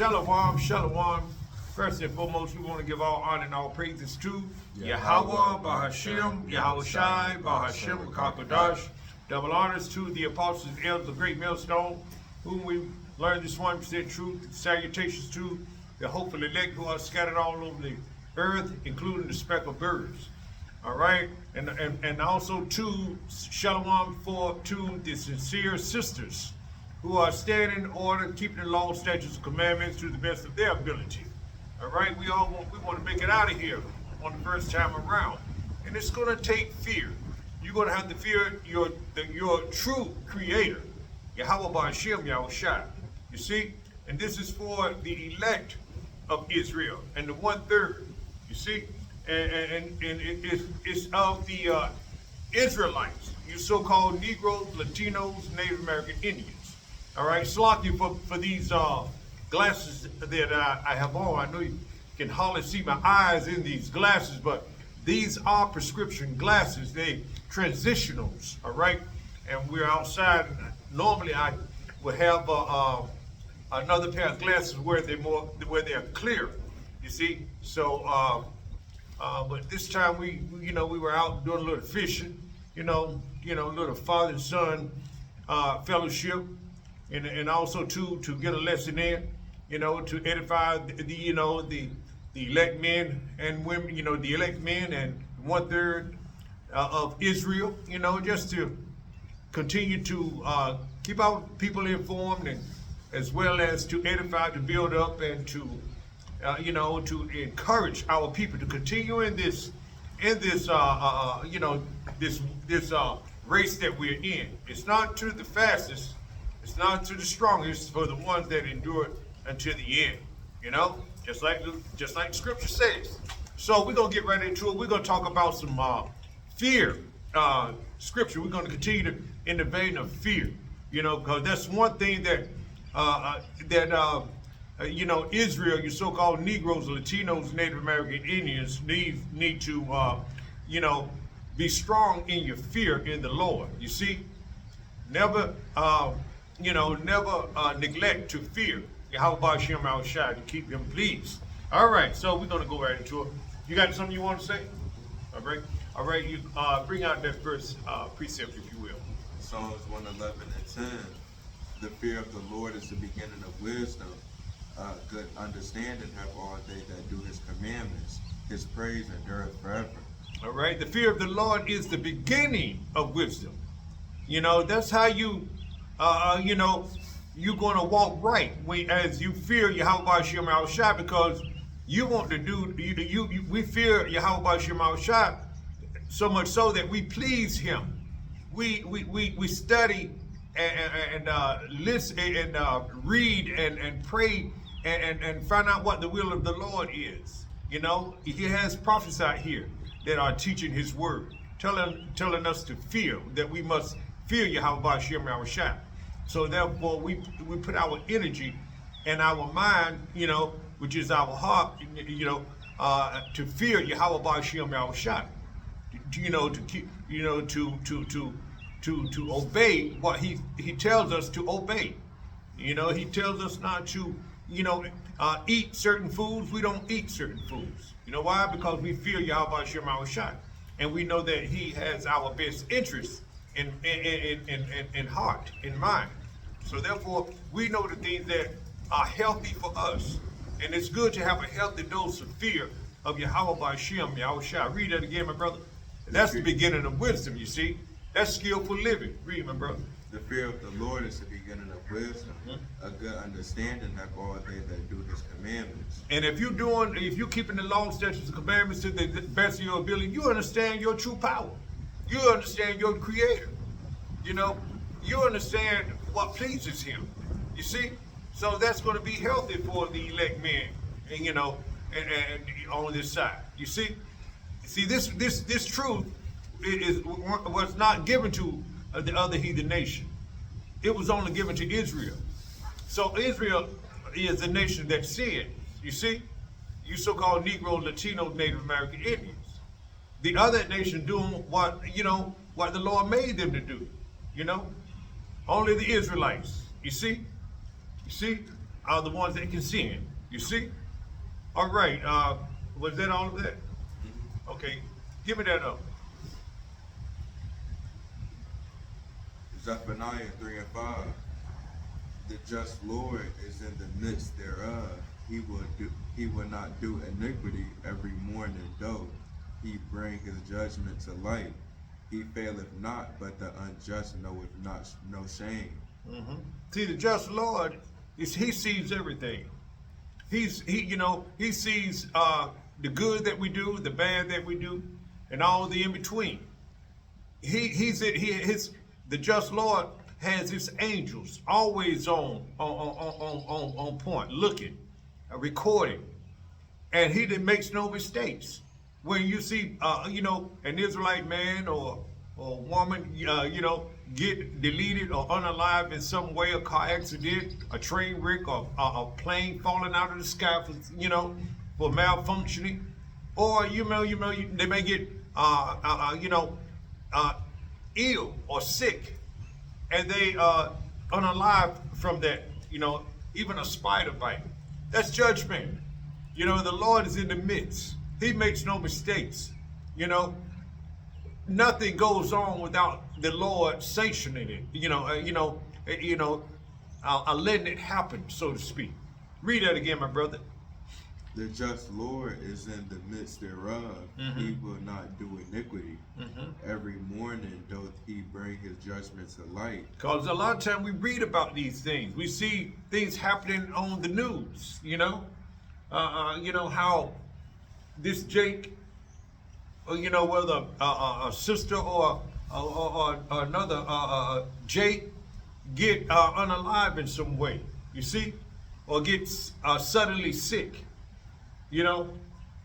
Shalom, shalom. First and foremost, we want to give all honor and all praises to Yahweh, Bahashem, Yahweh Shai, Bahashem, Kakadash. Double honors to the apostles, elders of Great Millstone, whom we learned this 1% truth. Salutations to the hopeful elect who are scattered all over the earth, including the speckled birds. All right, and also to shalom to the sincere sisters who are standing in order, keeping the law, statutes, and commandments to the best of their ability. All right, we want to make it out of here on the first time around, and it's going to take fear. You're going to have to fear your true Creator, Yahweh Ba'Shem Yahweh Shai. You see, and this is for the elect of Israel and the 1/3. You see, and it's of the Israelites, you so-called Negroes, Latinos, Native American Indians. All right, Slocky for these glasses that I have on. I know you can hardly see my eyes in these glasses, but these are prescription glasses. They transitionals, all right? And we're outside. Normally, I would have another pair of glasses where they're clear. You see, so but this time we were out doing a little fishing, little father and son fellowship. And also to get a lesson in, to edify the elect men and women, the elect men and 1/3 of Israel, just to continue to keep our people informed, and as well as to edify, to build up, and to to encourage our people to continue in this race that we're in. It's not to the fastest. It's not to the strongest, it's for the ones that endure until the end, just like Scripture says. So we're going to get right into it. We're going to talk about some fear Scripture. We're going to continue in the vein of fear, because that's one thing that Israel, your so-called Negroes, Latinos, Native American Indians need to, be strong in your fear in the Lord. You see, never neglect to fear Yahweh Ba'Shem Yahweh Shai, to keep him pleased. All right, so we're going to go right into it. You got something you want to say? All right, you bring out that first precept, if you will. Psalms 111:10. The fear of the Lord is the beginning of wisdom. Good understanding have all they that do his commandments. His praise endureth forever. All right, the fear of the Lord is the beginning of wisdom. That's how you're going to walk right as you fear Yahweh Ba'Shem Yahweh Shai, because you want to do, we fear Yahweh Ba'Shem Yahweh Shai so much so that we please him. We study and listen and read and pray and find out what the will of the Lord is. He has prophets out here that are teaching his word, telling us to fear, that we must fear Yahweh Ba'Shem Yahweh Shai. So therefore, we put our energy and our mind, which is our heart, to fear Yahweh Ba'Shem Yahweh Shai. To keep, to obey what he tells us to obey. He tells us not to, eat certain foods. We don't eat certain foods. Why? Because we fear Yahweh Ba'Shem Yahweh Shai, and we know that he has our best interests in heart, in mind. So therefore, we know the things that are healthy for us. And it's good to have a healthy dose of fear of Yahweh Ba'Shem Yahweh Shai. Read that again, my brother. That's the beginning of wisdom, you see. That's skillful living. Read, my brother. The fear of the Lord is the beginning of wisdom. A good understanding have all they that do his commandments. And if you're keeping the law, statutes, and commandments to the best of your ability, you understand your true power. You understand your Creator. You understand what pleases him. You see? So that's going to be healthy for the elect men, and on this side. You see? This truth was not given to the other heathen nation. It was only given to Israel. So Israel is a nation that sinned. You see? You so-called Negro, Latino, Native American Indians. The other nation doing what the Lord made them to do. Only the Israelites. You see? are the ones that can sin. You see? All right. Was that all of that? Okay. Give me that up. Zephaniah 3 and 5. The just Lord is in the midst thereof. He will not do iniquity every morning, though he bring his judgment to light. He faileth not, but the unjust knoweth not no shame. See, the just Lord he sees everything. He sees the good that we do, the bad that we do, and all the in between. The just Lord has his angels always on point, looking, recording, and he makes no mistakes. When you see, an Israelite man or woman, get deleted or unalive in some way, a car accident, a train wreck, or a plane falling out of the sky for malfunctioning, or they may get ill or sick, and they unalive from that. Even a spider bite. That's judgment. The Lord is in the midst. He makes no mistakes. Nothing goes on without the Lord sanctioning it. Letting it happen, so to speak. Read that again, my brother. The just Lord is in the midst thereof. He will not do iniquity. Every morning doth he bring his judgment to light. Because a lot of time we read about these things. We see things happening on the news, how this Jake, whether a sister or another Jake get unalive in some way, you see, or gets suddenly sick.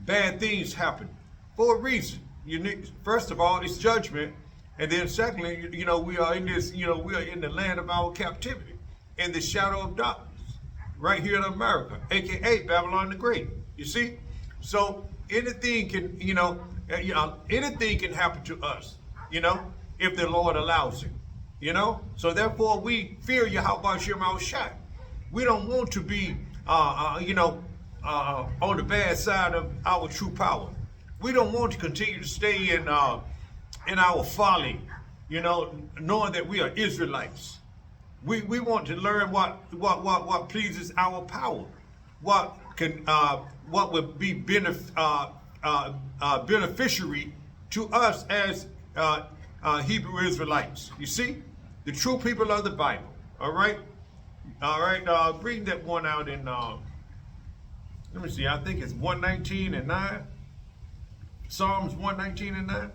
Bad things happen for a reason. First of all, it's judgment, and then secondly, we are in this, we are in the land of our captivity, in the shadow of darkness, right here in America, aka Babylon the Great. You see, so anything can, anything can happen to us, if the Lord allows it, So therefore, we fear Yahweh Shem Shai. We don't want to be, on the bad side of our true power. We don't want to continue to stay in our folly, knowing that we are Israelites. We want to learn what pleases our power, what would be beneficiary to us as Hebrew Israelites. You see, the true people of the Bible. All right. Bring that one out in. Let me see. I think it's 119 and 9. Psalms 119 and 9.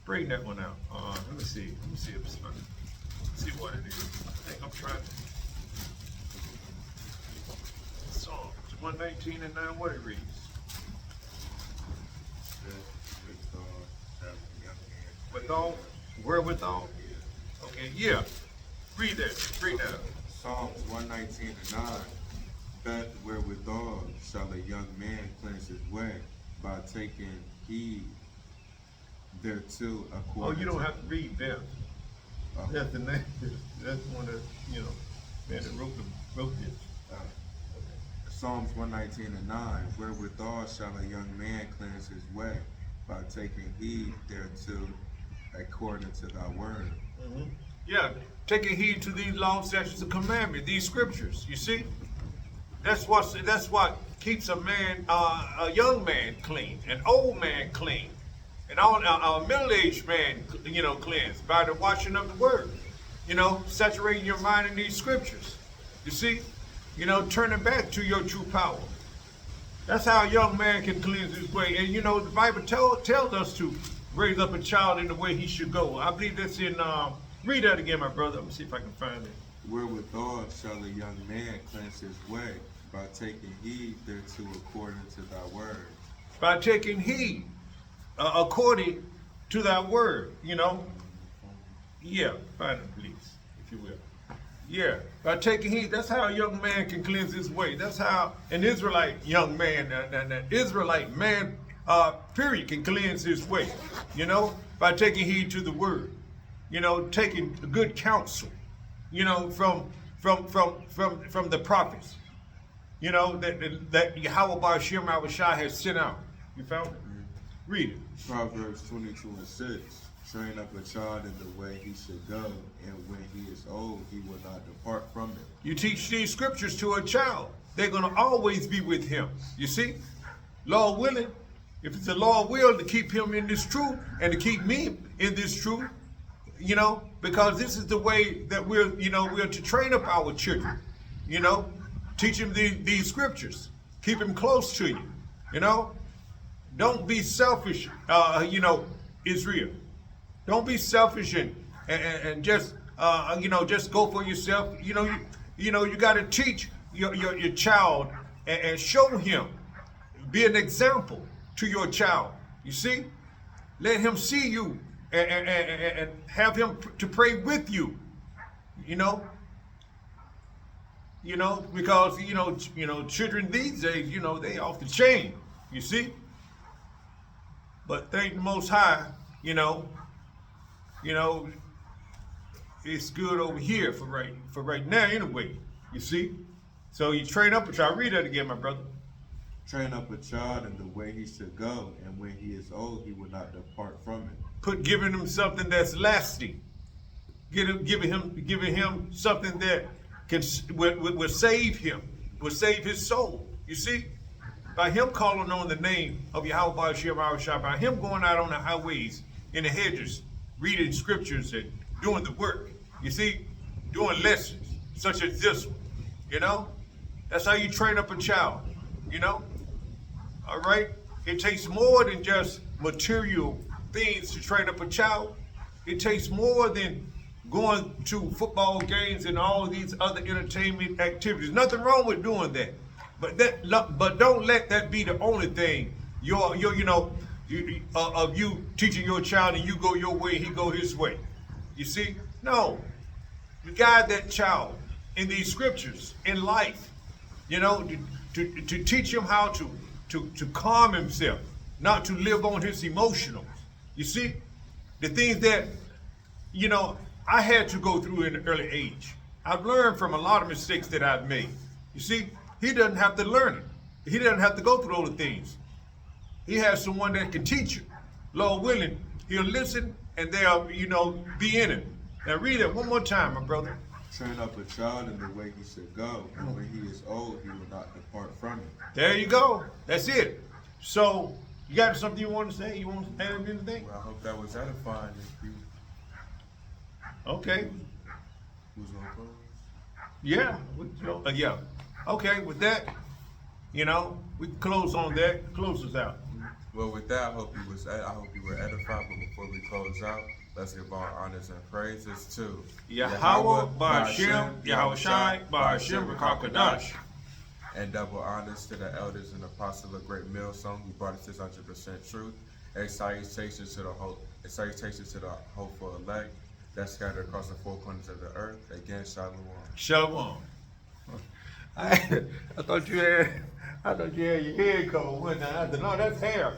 Bring that one out. Let me see. If it's funny. See what it is. I think I'm trying. Psalms 119 and 9. What it reads. Withal, wherewithal. Okay. Yeah. Read that. Bring that up. Psalms 119 and 9. That wherewithal shall a young man cleanse his way, by taking heed thereto according. Oh, you don't have to read them. That's the name. That's one that man that wrote this. Psalms 119 and 9. Wherewithal shall a young man cleanse his way, by taking heed thereto according to thy word. Yeah, taking heed to these laws, statutes, and commandments, these scriptures. You see. That's what keeps a man, a young man clean, an old man clean, and a middle-aged man, cleansed by the washing of the word. Saturating your mind in these scriptures. You see, turning back to your true power. That's how a young man can cleanse his way. And the Bible tells us to raise up a child in the way he should go. I believe that's in. Read that again, my brother. Let me see if I can find it. Wherewithal shall a young man cleanse his way, by taking heed thereto according to thy word. By taking heed according to thy word, Yeah, find it, please, if you will. Yeah, by taking heed. That's how a young man can cleanse his way. That's how an Israelite young man, an Israelite man, period, can cleanse his way. By taking heed to the word. Taking good counsel. from the prophets, you know, that Yahweh Ba'ashem Yahushua has sent out. You found it? Read it. Proverbs 22:6. Train up a child in the way he should go, and when he is old, he will not depart from it. You teach these scriptures to a child, they're going to always be with him. You see? Lord willing, if it's the Lord will to keep him in this truth and to keep me in this truth, you know, because this is the way that we're to train up our children, you know, teach them these scriptures, keep them close to you, you know. Don't be selfish, you know, Israel. Don't be selfish and just, you know, just go for yourself. You know, you got to teach your child and show him, be an example to your child. You see, let him see you and have him to pray with you. You know, because you know, children these days, you know, they off the chain. You see, but thank the Most High, you know, it's good over here for right now anyway. You see, so you train up a child. Read that again, my brother. Train up a child in the way he should go, and when he is old, he will not depart from it. Giving him something that's lasting. Giving him something that will save him, will save his soul. You see, by him calling on the name of Yahweh Ba'ashem Yahushua, by him going out on the highways, in the hedges, reading scriptures and doing the work. You see, doing lessons such as this one. You know, that's how you train up a child. You know, all right. It takes more than just material things to train up a child. It takes more than going to football games and all of these other entertainment activities. Nothing wrong with doing that, but don't let that be the only thing. Of you teaching your child and you go your way, he go his way. You see, no, you guide that child in these scriptures in life. You know, to teach him how to calm himself, not to live on his emotionals. You see, the things that, you know, I had to go through in an early age. I've learned from a lot of mistakes that I've made. You see, he doesn't have to learn it. He doesn't have to go through those things. He has someone that can teach him. Lord willing, he'll listen and they'll, you know, be in it. Now read it one more time, my brother. Train up a child in the way he should go, and when he is old, he will not depart from it. There you go. That's it. So, you got something you want to say? You want to add anything? Well, I hope that was edifying. Okay. Who's gonna close? Yeah. Yeah. Okay, with that, you know, we can close on that. Close us out. Well, with that, I hope you were edified. But before we close out, let's give our honors and praises to Yahweh Ba'ashem Yahushua Ba'ashem Rakakadash. And double honors to the elders and apostles of Great Millstone who brought us this 100% truth. And salutations to the hopeful elect that scattered across the four corners of the earth. Again, shalom. Shalom. I thought you had your head covered. I said, no, that's hair.